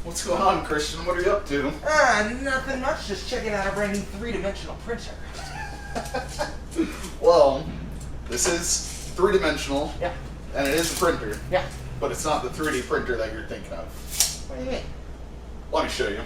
What's going on, Christian? What are you up to? Nothing much. Just checking out a brand new three-dimensional printer. Well, this is three-dimensional. Yeah. And it is a printer. Yeah. But it's not the 3D printer that you're thinking of. What do you mean? Let me show you.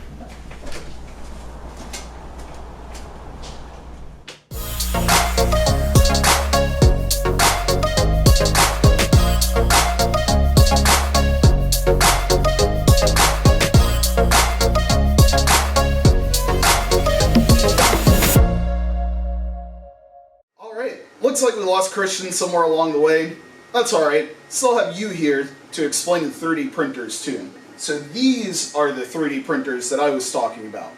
Alright, looks like we lost Christian somewhere along the way. That's alright, still have you here to explain the 3D printers too. So these are the 3D printers that I was talking about.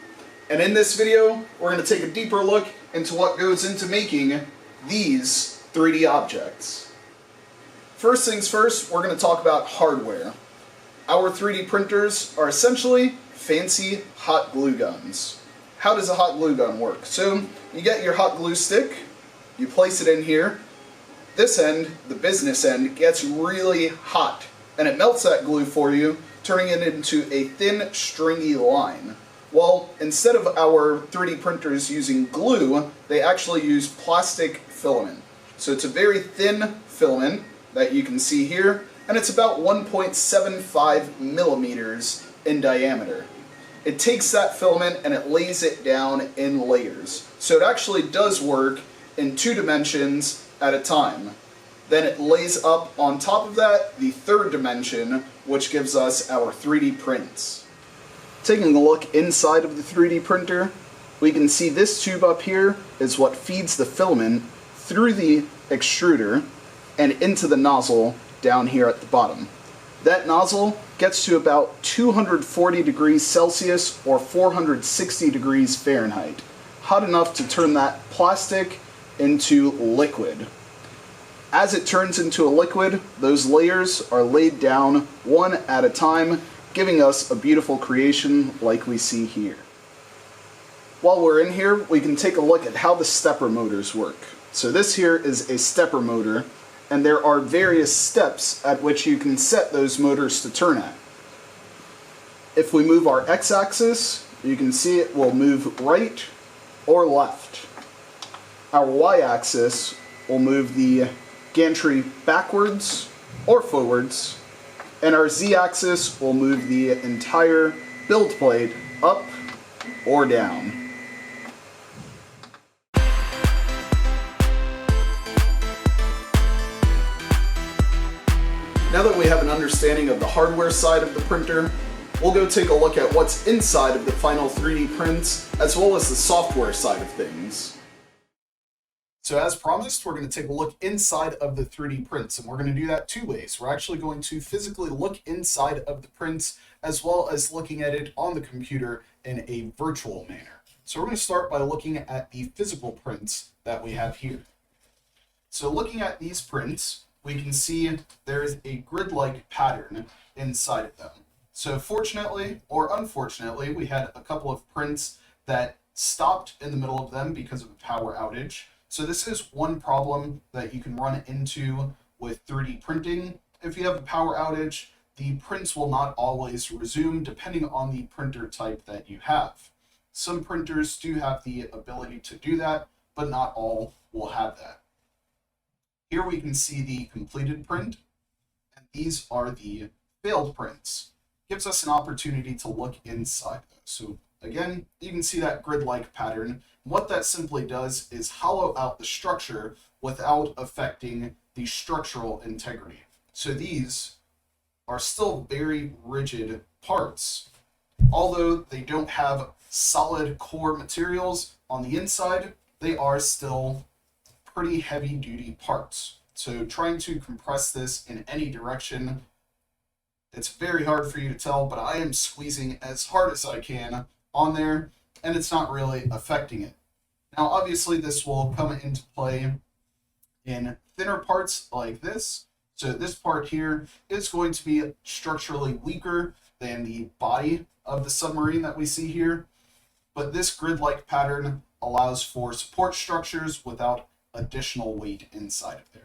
And in this video, we're going to take a deeper look into what goes into making these 3D objects. First things first, we're going to talk about hardware. Our 3D printers are essentially fancy hot glue guns. How does a hot glue gun work? So you get your hot glue stick, you place it in here. This end, the business end, gets really hot and it melts that glue for you, turning it into a thin, stringy line. Well, instead of our 3D printers using glue, they actually use plastic filament. So it's a very thin filament that you can see here, and it's about 1.75 millimeters in diameter. It takes that filament and it lays it down in layers. So it actually does work in 2 dimensions at a time. Then it lays up on top of that the 3rd dimension, which gives us our 3D prints. Taking a look inside of the 3D printer, we can see this tube up here is what feeds the filament through the extruder and into the nozzle down here at the bottom. That nozzle gets to about 240 degrees Celsius or 460 degrees Fahrenheit, hot enough to turn that plastic into liquid. As it turns into a liquid, those layers are laid down one at a time, giving us a beautiful creation like we see here. While we're in here, we can take a look at how the stepper motors work. So this here is a stepper motor, and there are various steps at which you can set those motors to turn at. If we move our x-axis, you can see it will move right or left. Our y-axis will move the gantry backwards or forwards, and our z-axis will move the entire build plate up or down. Now that we have an understanding of the hardware side of the printer, we'll go take a look at what's inside of the final 3D prints, as well as the software side of things. So as promised, we're going to take a look inside of the 3D prints, and we're going to do that 2 ways. We're actually going to physically look inside of the prints, as well as looking at it on the computer in a virtual manner. So we're going to start by looking at the physical prints that we have here. So looking at these prints, we can see there is a grid-like pattern inside of them. So fortunately, or unfortunately, we had a couple of prints that stopped in the middle of them because of a power outage. So this is one problem that you can run into with 3D printing. If you have a power outage, the prints will not always resume depending on the printer type that you have. Some printers do have the ability to do that, but not all will have that. Here we can see the completed print, and these are the failed prints. Gives us an opportunity to look inside those. So again, you can see that grid-like pattern. What that simply does is hollow out the structure without affecting the structural integrity. So these are still very rigid parts. Although they don't have solid core materials on the inside, they are still pretty heavy-duty parts. So trying to compress this in any direction, it's very hard for you to tell, but I am squeezing as hard as I can on there, and it's not really affecting it. Now obviously this will come into play in thinner parts like this. So this part here is going to be structurally weaker than the body of the submarine that we see here, but this grid-like pattern allows for support structures without additional weight inside of there.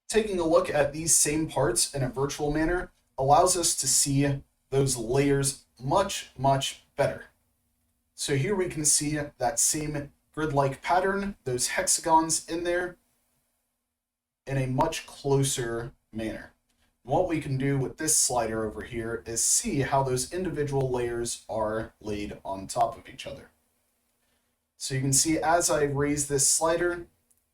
Taking a look at these same parts in a virtual manner allows us to see those layers much, much better. So here we can see that same grid-like pattern, those hexagons in there, in a much closer manner. What we can do with this slider over here is see how those individual layers are laid on top of each other. So you can see as I raise this slider,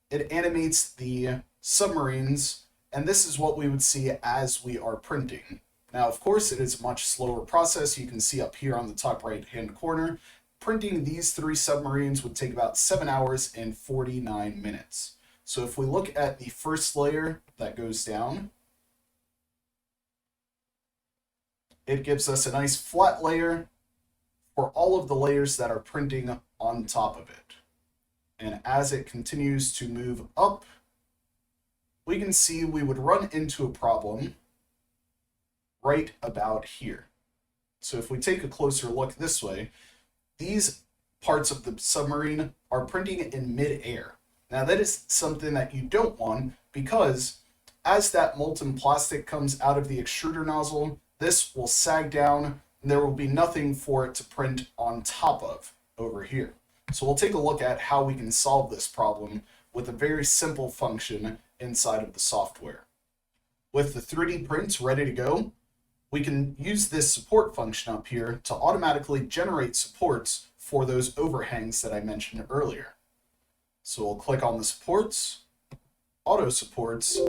it animates the submarines, and this is what we would see as we are printing. Now, of course, it is a much slower process. You can see up here on the top right-hand corner, printing these 3 submarines would take about 7 hours and 49 minutes. So if we look at the first layer that goes down, it gives us a nice flat layer for all of the layers that are printing on top of it. And as it continues to move up, we can see we would run into a problem right about here. So if we take a closer look this way, these parts of the submarine are printing in mid-air. Now that is something that you don't want, because as that molten plastic comes out of the extruder nozzle, this will sag down and there will be nothing for it to print on top of over here. So we'll take a look at how we can solve this problem with a very simple function inside of the software. With the 3D prints ready to go, we can use this support function up here to automatically generate supports for those overhangs that I mentioned earlier. So we'll click on the supports, auto supports,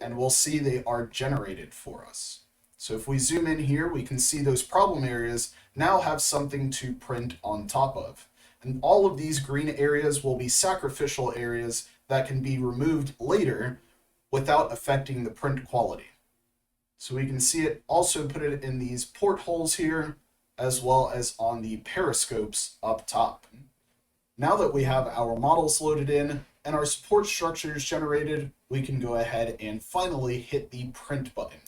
and we'll see they are generated for us. So if we zoom in here, we can see those problem areas now have something to print on top of. And all of these green areas will be sacrificial areas that can be removed later without affecting the print quality. So we can see it also put it in these portholes here, as well as on the periscopes up top. Now that we have our models loaded in and our support structures generated, we can go ahead and finally hit the print button.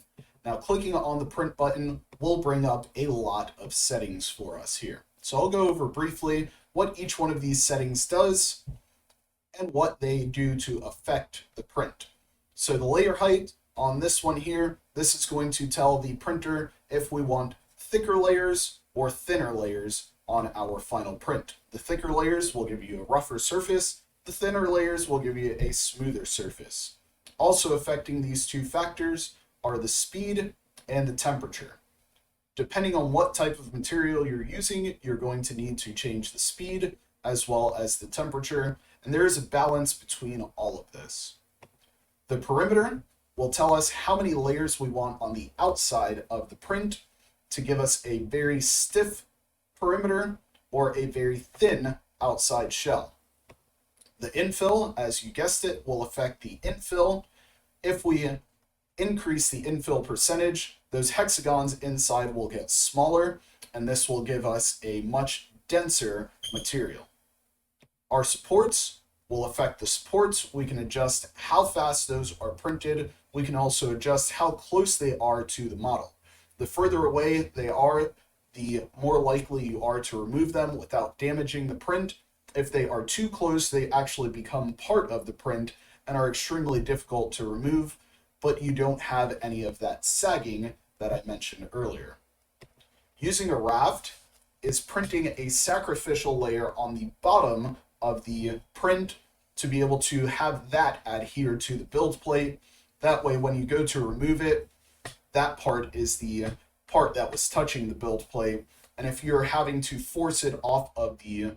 Now clicking on the print button will bring up a lot of settings for us here. So I'll go over briefly what each one of these settings does and what they do to affect the print. So the layer height on this one here, this is going to tell the printer if we want thicker layers or thinner layers on our final print. The thicker layers will give you a rougher surface. The thinner layers will give you a smoother surface. Also affecting these two factors are the speed and the temperature. Depending on what type of material you're using, you're going to need to change the speed as well as the temperature, and there is a balance between all of this. The perimeter will tell us how many layers we want on the outside of the print to give us a very stiff perimeter or a very thin outside shell. The infill, as you guessed it, will affect the infill. If we increase the infill percentage, those hexagons inside will get smaller, and this will give us a much denser material. Our supports will affect the supports. We can adjust how fast those are printed. We can also adjust how close they are to the model. The further away they are, the more likely you are to remove them without damaging the print. If they are too close, they actually become part of the print and are extremely difficult to remove, but you don't have any of that sagging that I mentioned earlier. Using a raft is printing a sacrificial layer on the bottom of the print to be able to have that adhere to the build plate. That way, when you go to remove it, that part is the part that was touching the build plate. And if you're having to force it off of the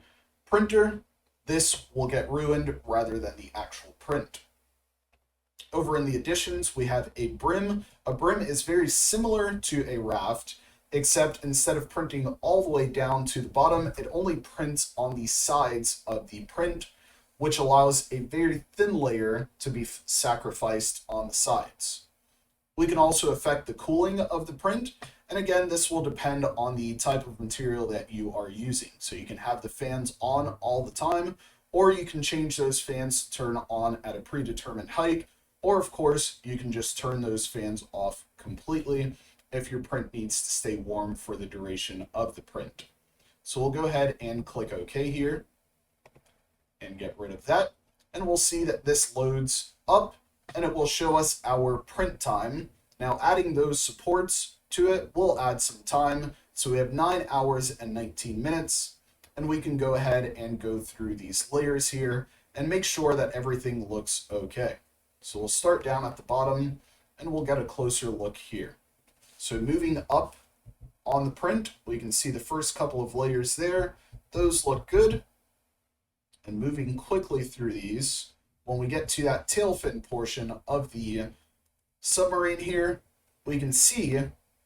printer, this will get ruined rather than the actual print. Over in the additions, we have a brim. A brim is very similar to a raft, except instead of printing all the way down to the bottom, it only prints on the sides of the print, which allows a very thin layer to be sacrificed on the sides. We can also affect the cooling of the print, and again, this will depend on the type of material that you are using. So you can have the fans on all the time, or you can change those fans to turn on at a predetermined height, or of course, you can just turn those fans off completely if your print needs to stay warm for the duration of the print. So we'll go ahead and click OK here and get rid of that. And we'll see that this loads up and it will show us our print time. Now adding those supports to it, we'll add some time. So we have 9 hours and 19 minutes, and we can go ahead and go through these layers here and make sure that everything looks okay. So we'll start down at the bottom and we'll get a closer look here. So moving up on the print, we can see the first couple of layers there. Those look good. And moving quickly through these, when we get to that tail fin portion of the submarine here, we can see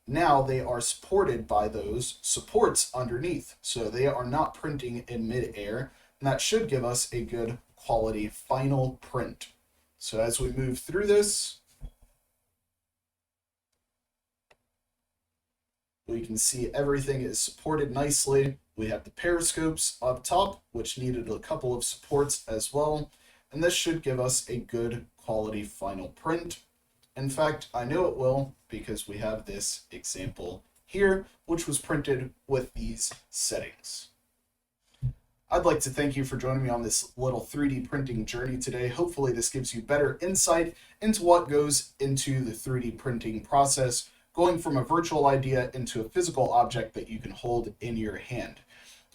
now they are supported by those supports underneath. So they are not printing in mid-air, and that should give us a good quality final print. So as we move through this, we can see everything is supported nicely. We have the periscopes up top, which needed a couple of supports as well. And this should give us a good quality final print. In fact, I know it will because we have this example here, which was printed with these settings. I'd like to thank you for joining me on this little 3D printing journey today. Hopefully this gives you better insight into what goes into the 3D printing process, going from a virtual idea into a physical object that you can hold in your hand.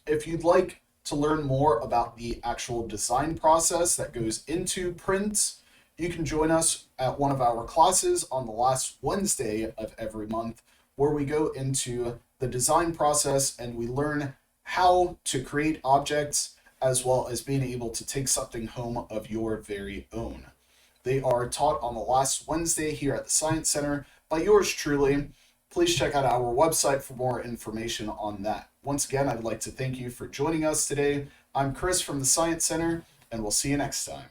If you'd like to learn more about the actual design process that goes into prints, you can join us at one of our classes on the last Wednesday of every month, where we go into the design process and we learn how to create objects as well as being able to take something home of your very own. They are taught on the last Wednesday here at the Science Center by yours truly. Please check out our website for more information on that. Once again, I'd like to thank you for joining us today. I'm Chris from the Science Center, and we'll see you next time.